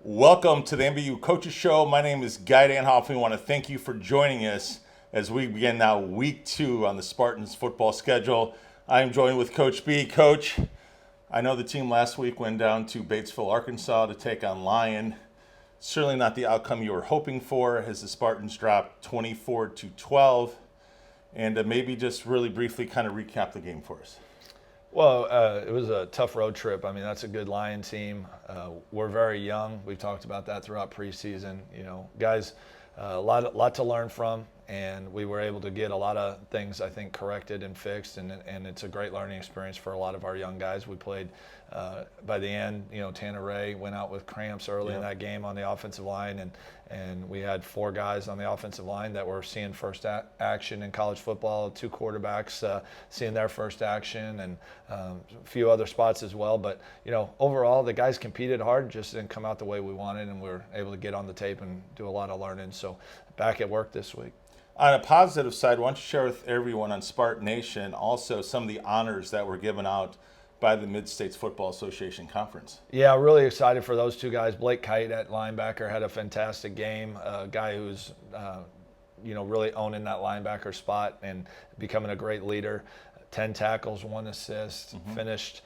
Welcome to the MBU Coaches Show. My name is Guy Danhoff. We want to thank you for joining us as we begin now week 2 on the Spartans football schedule. I am joined with Coach B. Coach, I know the team last week went down to Batesville, Arkansas to take on Lyon. Certainly not the outcome you were hoping for as the Spartans dropped 24-12. And maybe just really briefly kind of recap the game for us. Well, it was a tough road trip. I mean, that's a good Lion team. We're very young. We've talked about that throughout preseason. You know, guys, a lot to learn from, and we were able to get a lot of things, I think, corrected and fixed, and it's a great learning experience for a lot of our young guys. We played, by the end, you know, Tanner Ray went out with cramps early in that game on the offensive line, and we had 4 guys on the offensive line that were seeing first action in college football, 2 quarterbacks seeing their first action, and a few other spots as well. But, you know, overall, the guys competed hard, just didn't come out the way we wanted, and we were able to get on the tape and do a lot of learning. So back at work this week. On a positive side, why don't you share with everyone on Spartan Nation also some of the honors that were given out by the Mid-States Football Association Conference? Yeah, really excited for those 2 guys. Blake Kite at linebacker had a fantastic game. A guy who's, really owning that linebacker spot and becoming a great leader. 10 tackles, 1 assist, finished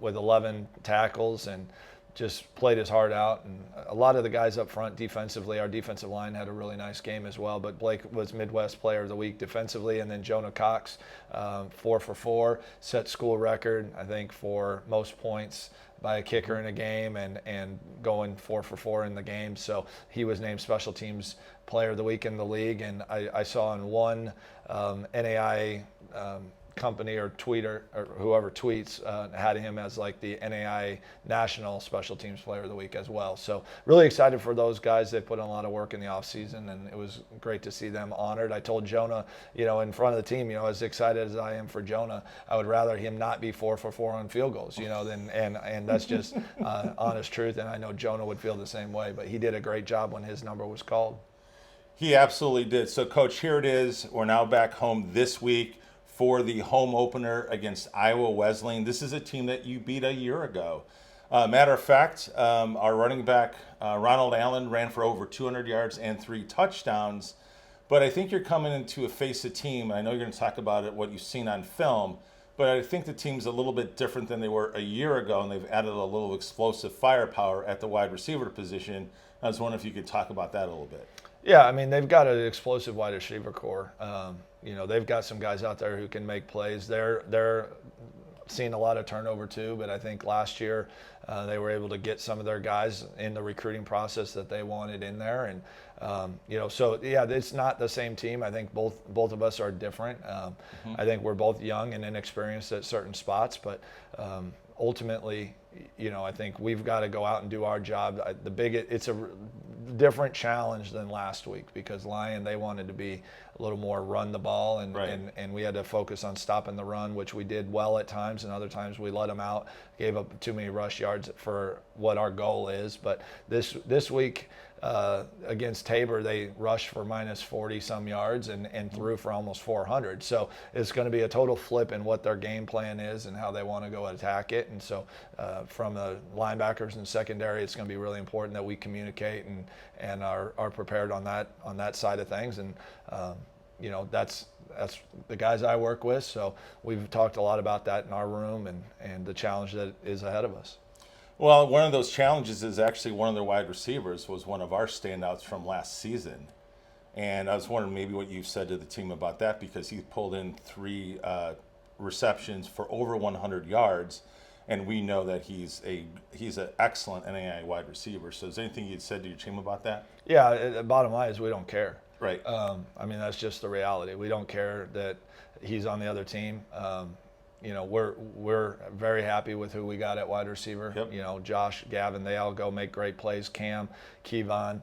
with 11 tackles, and just played his heart out. And a lot of the guys up front defensively, our defensive line had a really nice game as well. But Blake was Midwest Player of the Week defensively. And then Jonah Cox, 4 for 4, set school record, I think, for most points by a kicker in a game, and going 4 for 4 in the game. So he was named Special Teams Player of the Week in the league. And I saw in one NAI company or tweeter or whoever tweets had him as like the NAI National Special Teams Player of the Week as well. So really excited for those guys. They put in a lot of work in the offseason, and it was great to see them honored. I told Jonah, in front of the team, as excited as I am for Jonah, I would rather him not be 4 for 4 on field goals, than and that's just honest truth. And I know Jonah would feel the same way, but he did a great job when his number was called. He absolutely did. So, Coach, here it is. We're now back home this week for the home opener against Iowa Wesleyan. This is a team that you beat a year ago. Matter of fact, our running back, Ronald Allen, ran for over 200 yards and 3 touchdowns. But I think you're coming into a face a team. I know you're going to talk about it, what you've seen on film, but I think the team's a little bit different than they were a year ago, and they've added a little explosive firepower at the wide receiver position. I was wondering if you could talk about that a little bit. Yeah, I mean, they've got an explosive wide receiver core. They've got some guys out there who can make plays. They're seeing a lot of turnover too, but I think last year they were able to get some of their guys in the recruiting process that they wanted in there. And, it's not the same team. I think both of us are different. I think we're both young and inexperienced at certain spots, but ultimately, I think we've got to go out and do our job. It's a different challenge than last week because Lyon, they wanted to be a little more run the ball, and we had to focus on stopping the run, which we did well at times, and other times we let them out, gave up too many rush yards for what our goal is. But this week against Tabor, they rushed for minus 40 some yards and threw for almost 400. So it's going to be a total flip in what their game plan is and how they want to go attack it. And so from the linebackers and secondary, it's going to be really important that we communicate and are prepared on that side of things. And that's the guys I work with. So we've talked a lot about that in our room and the challenge that is ahead of us. Well, one of those challenges is actually one of their wide receivers was one of our standouts from last season. And I was wondering maybe what you've said to the team about that, because he pulled in 3 receptions for over 100 yards, and we know that he's an excellent NAI wide receiver. So is there anything you'd said to your team about that? Yeah, the bottom line is we don't care. Right. That's just the reality. We don't care that he's on the other team. We're very happy with who we got at wide receiver. Yep. Josh, Gavin, they all go make great plays. Cam, Kevon.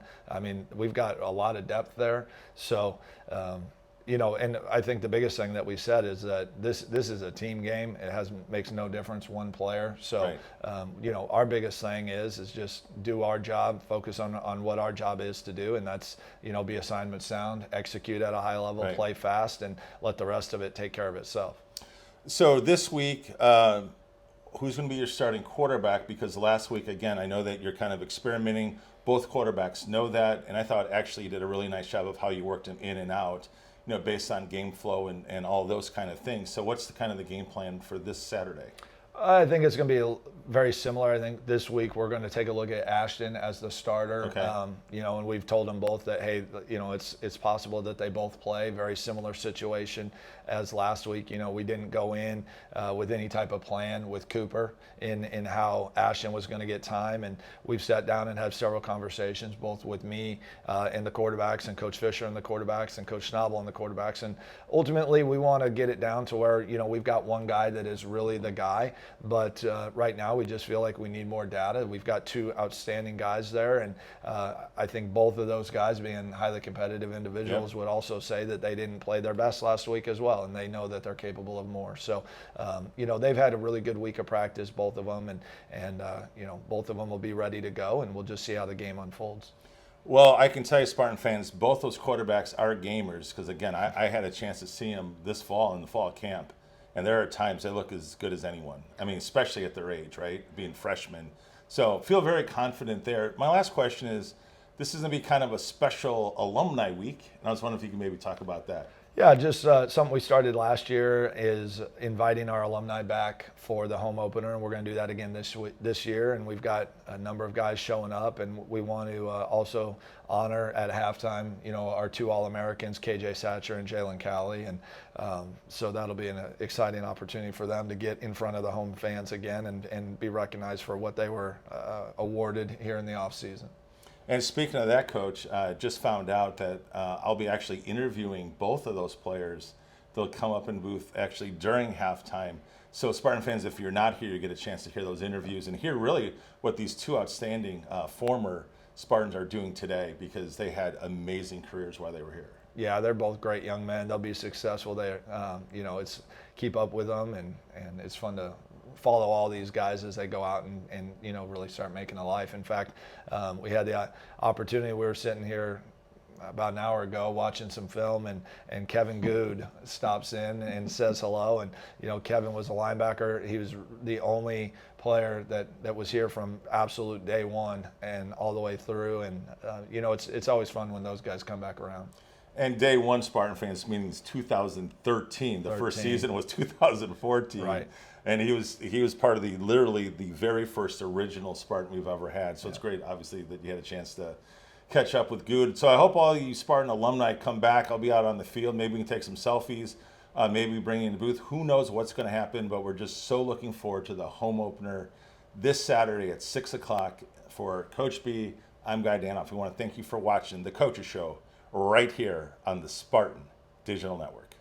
We've got a lot of depth there. So, and I think the biggest thing that we said is that this is a team game. It makes no difference one player. So, right. Our biggest thing is just do our job, focus on what our job is to do, and that's be assignment sound, execute at a high level, right. Play fast, and let the rest of it take care of itself. So this week, who's going to be your starting quarterback? Because last week, again, I know that you're kind of experimenting. Both quarterbacks know that, and I thought actually you did a really nice job of how you worked him in and out, based on game flow and all those kind of things. So what's the kind of the game plan for this Saturday? I think it's going to be very similar. I think this week we're going to take a look at Ashton as the starter. Okay. And we've told them both that, hey, it's possible that they both play. Very similar situation as last week. We didn't go in with any type of plan with Cooper in how Ashton was going to get time, and we've sat down and had several conversations, both with me and the quarterbacks, and Coach Fisher and the quarterbacks, and Coach Schnabel and the quarterbacks, and ultimately we want to get it down to where we've got one guy that is really the guy. But right now, we just feel like we need more data. We've got two outstanding guys there, and I think both of those guys, being highly competitive individuals, would also say that they didn't play their best last week as well, and they know that they're capable of more. So, they've had a really good week of practice, both of them, and both of them will be ready to go, and we'll just see how the game unfolds. Well, I can tell you, Spartan fans, both those quarterbacks are gamers because, again, I had a chance to see them this fall in the fall camp. And there are times they look as good as anyone. I mean, especially at their age, right? Being freshmen. So feel very confident there. My last question is, this is going to be kind of a special alumni week. And I was wondering if you could maybe talk about that. Yeah, just something we started last year is inviting our alumni back for the home opener, and we're going to do that again this year. And we've got a number of guys showing up, and we want to also honor at halftime, our two All-Americans, KJ Satcher and Jalen Cowley, and so that'll be an exciting opportunity for them to get in front of the home fans again and be recognized for what they were awarded here in the off season. And speaking of that, Coach, just found out that I'll be actually interviewing both of those players. They'll come up in booth actually during halftime. So Spartan fans, if you're not here, you get a chance to hear those interviews and hear really what these two outstanding former Spartans are doing today, because they had amazing careers while they were here. Yeah, they're both great young men. They'll be successful. It's keep up with them, and it's fun to follow all these guys as they go out and really start making a life. In fact, we had the opportunity. We were sitting here about an hour ago watching some film, and Kevin Good stops in and says hello. And Kevin was a linebacker. He was the only player that was here from absolute day one and all the way through. And it's always fun when those guys come back around. And day one, Spartan fans, meaning 2013. The first season was 2014. Right. And he was part of literally the very first original Spartan we've ever had. So it's great, obviously, that you had a chance to catch up with Good. So I hope all you Spartan alumni come back. I'll be out on the field. Maybe we can take some selfies. Maybe bring you in the booth. Who knows what's going to happen, but we're just so looking forward to the home opener this Saturday at 6 o'clock. For Coach B, I'm Guy Danhoff. We want to thank you for watching The Coaches Show right here on the Spartan Digital Network.